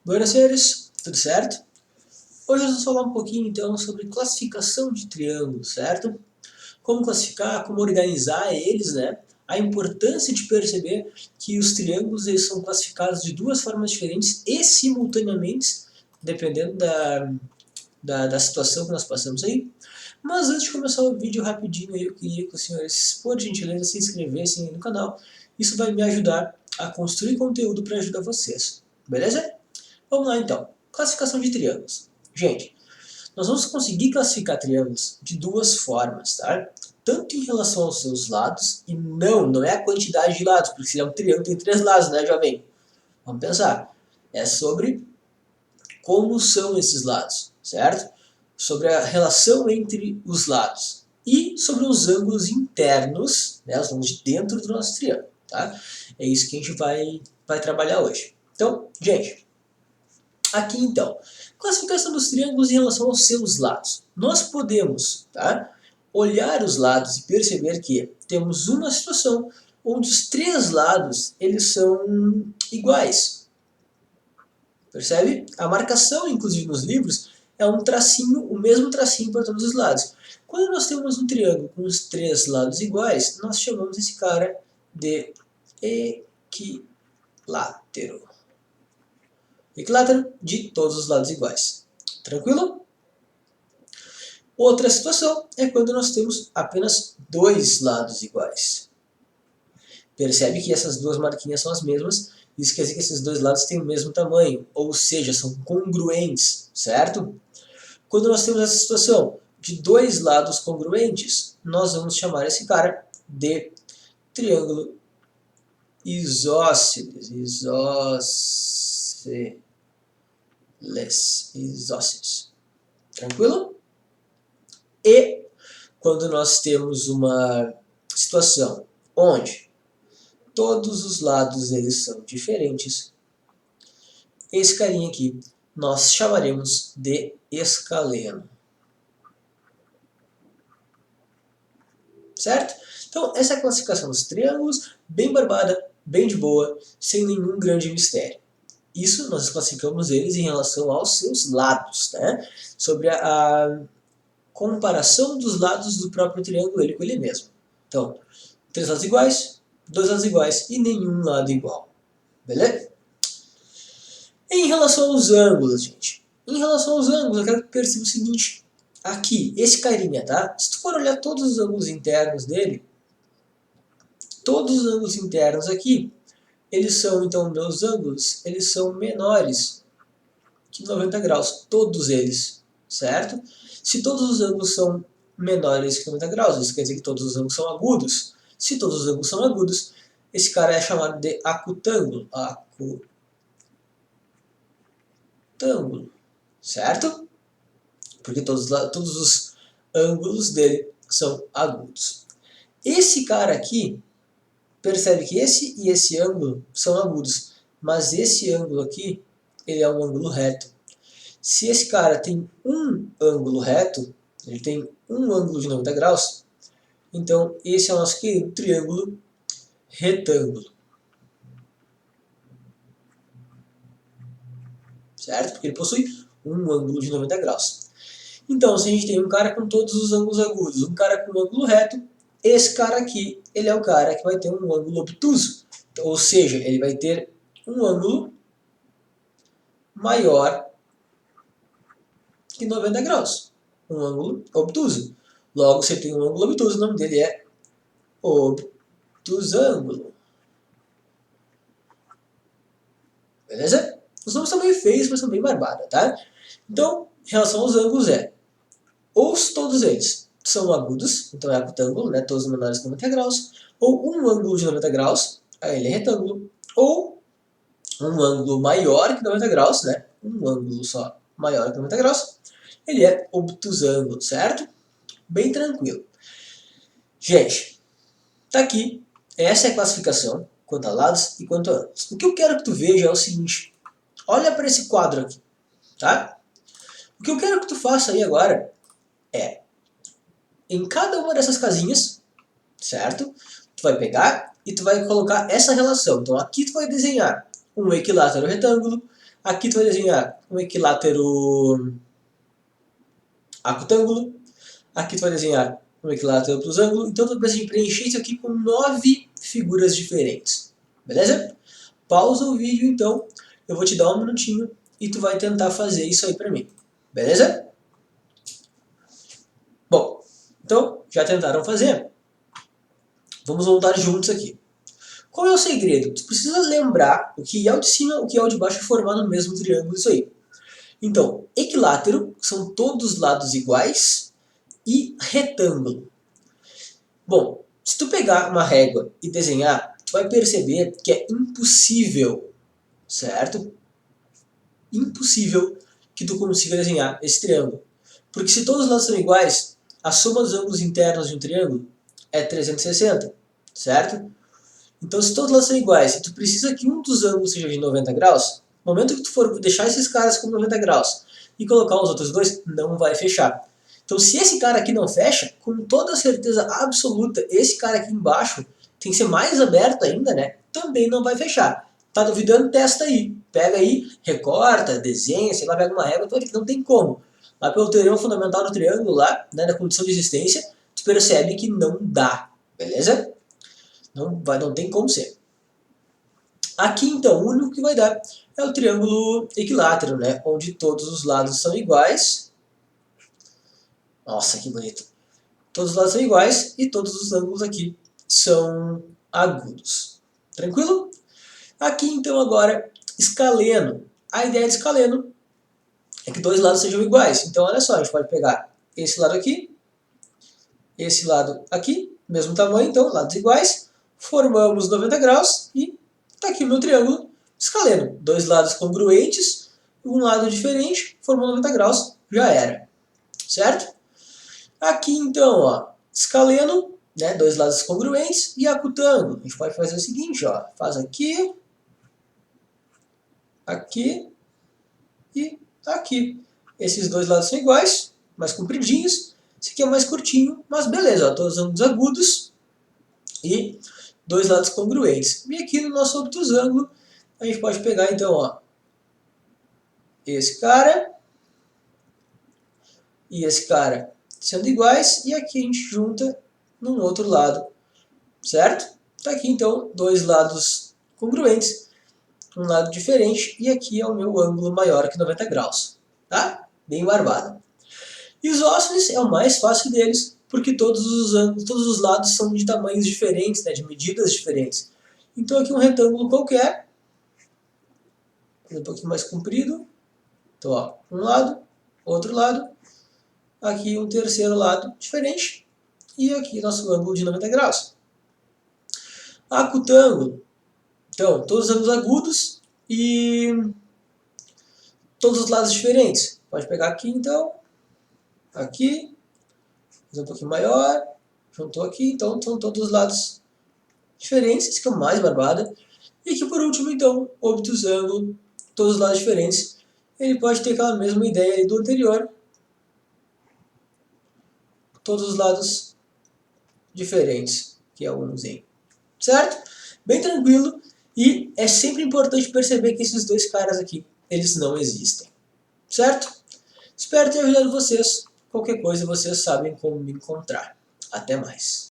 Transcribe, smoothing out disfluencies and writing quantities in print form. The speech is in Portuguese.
Buenas senhores, tudo certo? Hoje nós vamos falar um pouquinho então sobre classificação de triângulos, certo? Como classificar, como organizar eles, né? A importância de perceber que os triângulos eles são classificados de duas formas diferentes e simultaneamente, dependendo da situação que nós passamos aí. Mas antes de começar o vídeo rapidinho, eu queria que os senhores, por gentileza, se inscrevessem aí no canal. Isso vai me ajudar a construir conteúdo para ajudar vocês, beleza? Vamos lá então. Classificação de triângulos. Gente, nós vamos conseguir classificar triângulos de duas formas, tá? Tanto em relação aos seus lados, e não é a quantidade de lados, porque se é um triângulo tem 3 lados, né, jovem? Vamos pensar. É sobre como são esses lados, certo? Sobre a relação entre os lados. E sobre os ângulos internos, né, os ângulos de dentro do nosso triângulo, tá? É isso que a gente vai trabalhar hoje. Então, gente, aqui então, classificação dos triângulos em relação aos seus lados. Nós podemos, tá, olhar os lados e perceber que temos uma situação onde os 3 lados eles são iguais. Percebe? A marcação, inclusive nos livros, é um tracinho, o mesmo tracinho para todos os lados. Quando nós temos um triângulo com os 3 lados iguais, nós chamamos esse cara de equilátero. Equilátero de todos os lados iguais. Tranquilo? Outra situação é quando nós temos apenas 2 lados iguais. Percebe que essas duas marquinhas são as mesmas, isso quer dizer que esses 2 lados têm o mesmo tamanho, ou seja, são congruentes, certo? Quando nós temos essa situação de 2 lados congruentes, nós vamos chamar esse cara de triângulo isósceles. Isósceles. Tranquilo? E quando nós temos uma situação onde todos os lados eles são diferentes, esse carinha aqui nós chamaremos de escaleno. Certo? Então, essa é a classificação dos triângulos, bem barbada, bem de boa, sem nenhum grande mistério. Isso nós classificamos eles em relação aos seus lados, né? Sobre a comparação dos lados do próprio triângulo ele com ele mesmo. Então, 3 lados iguais, 2 lados iguais e nenhum lado igual. Beleza? Em relação aos ângulos, gente. Em relação aos ângulos, eu quero que perceba o seguinte. Aqui, esse carinha, tá? Se tu for olhar todos os ângulos internos dele, todos os ângulos internos aqui, eles são, então, meus ângulos, eles são menores que 90 graus. Todos eles, certo? Se todos os ângulos são menores que 90 graus, isso quer dizer que todos os ângulos são agudos. Se todos os ângulos são agudos, esse cara é chamado de acutângulo. Acutângulo, certo? Porque todos os ângulos dele são agudos. Esse cara aqui, percebe que esse e esse ângulo são agudos, mas esse ângulo aqui, ele é um ângulo reto. Se esse cara tem um ângulo reto, ele tem um ângulo de 90 graus, então esse é o nosso querido triângulo retângulo. Certo? Porque ele possui um ângulo de 90 graus. Então, se a gente tem um cara com todos os ângulos agudos, um cara com um ângulo reto, esse cara aqui, ele é o cara que vai ter um ângulo obtuso. Ou seja, ele vai ter um ângulo maior que 90 graus. Um ângulo obtuso. Logo, se ele tem um ângulo obtuso, o nome dele é obtusângulo. Beleza? Os nomes são bem feios, mas são bem barbados, tá? Então, em relação aos ângulos ou todos eles são agudos, então é acutângulo, né, todos menores que 90 graus, ou um ângulo de 90 graus, aí ele é retângulo, ou um ângulo maior que 90 graus, né, um ângulo só maior que 90 graus, ele é obtusângulo, certo? Bem tranquilo. Gente, tá aqui, essa é a classificação quanto a lados e quanto a ângulos. O que eu quero que tu veja é o seguinte, olha para esse quadro aqui, tá? O que eu quero que tu faça aí agora é, em cada uma dessas casinhas, certo? Tu vai pegar e tu vai colocar essa relação. Então aqui tu vai desenhar um equilátero retângulo, Aqui tu vai desenhar um equilátero acutângulo. Aqui tu vai desenhar um equilátero obtusângulo. Então tu precisa preencher isso aqui com 9 figuras diferentes. Beleza? Pausa o vídeo então. Eu vou te dar um minutinho e tu vai tentar fazer isso aí pra mim. Beleza? Bom, então já tentaram fazer? Vamos voltar juntos aqui. Qual é o segredo? Tu precisa lembrar o que é o de cima, o que é o de baixo e formar no mesmo triângulo isso aí. Então, equilátero são todos os lados iguais e retângulo. Bom, se tu pegar uma régua e desenhar, tu vai perceber que é impossível, certo? Impossível que tu consiga desenhar esse triângulo. Porque se todos os lados são iguais, a soma dos ângulos internos de um triângulo é 360, certo? Então, se todos os lados são iguais e tu precisa que um dos ângulos seja de 90 graus, no momento que tu for deixar esses caras com 90 graus e colocar os outros dois, não vai fechar. Então, se esse cara aqui não fecha, com toda certeza absoluta, esse cara aqui embaixo tem que ser mais aberto ainda, né? Também não vai fechar. Tá duvidando? Testa aí. Pega aí, recorta, desenha, sei lá, pega uma régua, tu vai ver que não tem como. Lá pelo teorema fundamental do triângulo, lá, né, da condição de existência, tu percebe que não dá. Beleza? Não tem como ser. Aqui, então, o único que vai dar é o triângulo equilátero, né? Onde todos os lados são iguais. Nossa, que bonito. Todos os lados são iguais e todos os ângulos aqui são agudos. Tranquilo? Aqui, então, agora, escaleno. A ideia de escaleno é que dois lados sejam iguais. Então, olha só, a gente pode pegar esse lado aqui, esse lado aqui, mesmo tamanho, então, lados iguais. Formamos 90 graus e está aqui o meu triângulo escaleno. Dois lados congruentes, um lado diferente, formou 90 graus, já era. Certo? Aqui então, ó, escaleno, né, dois lados congruentes, e acutângulo. A gente pode fazer o seguinte, ó, faz aqui, aqui e aqui. Esses dois lados são iguais, mais compridinhos. Esse aqui é mais curtinho, mas beleza, ó, todos os ângulos agudos e dois lados congruentes. E aqui no nosso obtusângulo, a gente pode pegar então, ó, esse cara e esse cara sendo iguais, e aqui a gente junta num outro lado, certo? Tá aqui então dois lados congruentes, um lado diferente, e aqui é o meu ângulo maior que 90 graus, tá? Bem barbado. Isósceles é o mais fácil deles, porque todos os lados são de tamanhos diferentes, né, de medidas diferentes. Então aqui um retângulo qualquer, um pouquinho mais comprido, então ó, um lado, outro lado, aqui um terceiro lado diferente, e aqui nosso ângulo de 90 graus. Acutângulo, então, todos os ângulos agudos e todos os lados diferentes. Pode pegar aqui, então, aqui, fazer um pouquinho maior, juntou aqui, então são todos os lados diferentes, esse que é o mais barbado. E aqui por último, então, obtusângulo, todos os lados diferentes. Ele pode ter aquela mesma ideia aí do anterior, todos os lados diferentes, que é o umzinho. Certo? Bem tranquilo, e é sempre importante perceber que esses dois caras aqui, eles não existem. Certo? Espero ter ajudado vocês. Qualquer coisa vocês sabem como me encontrar. Até mais.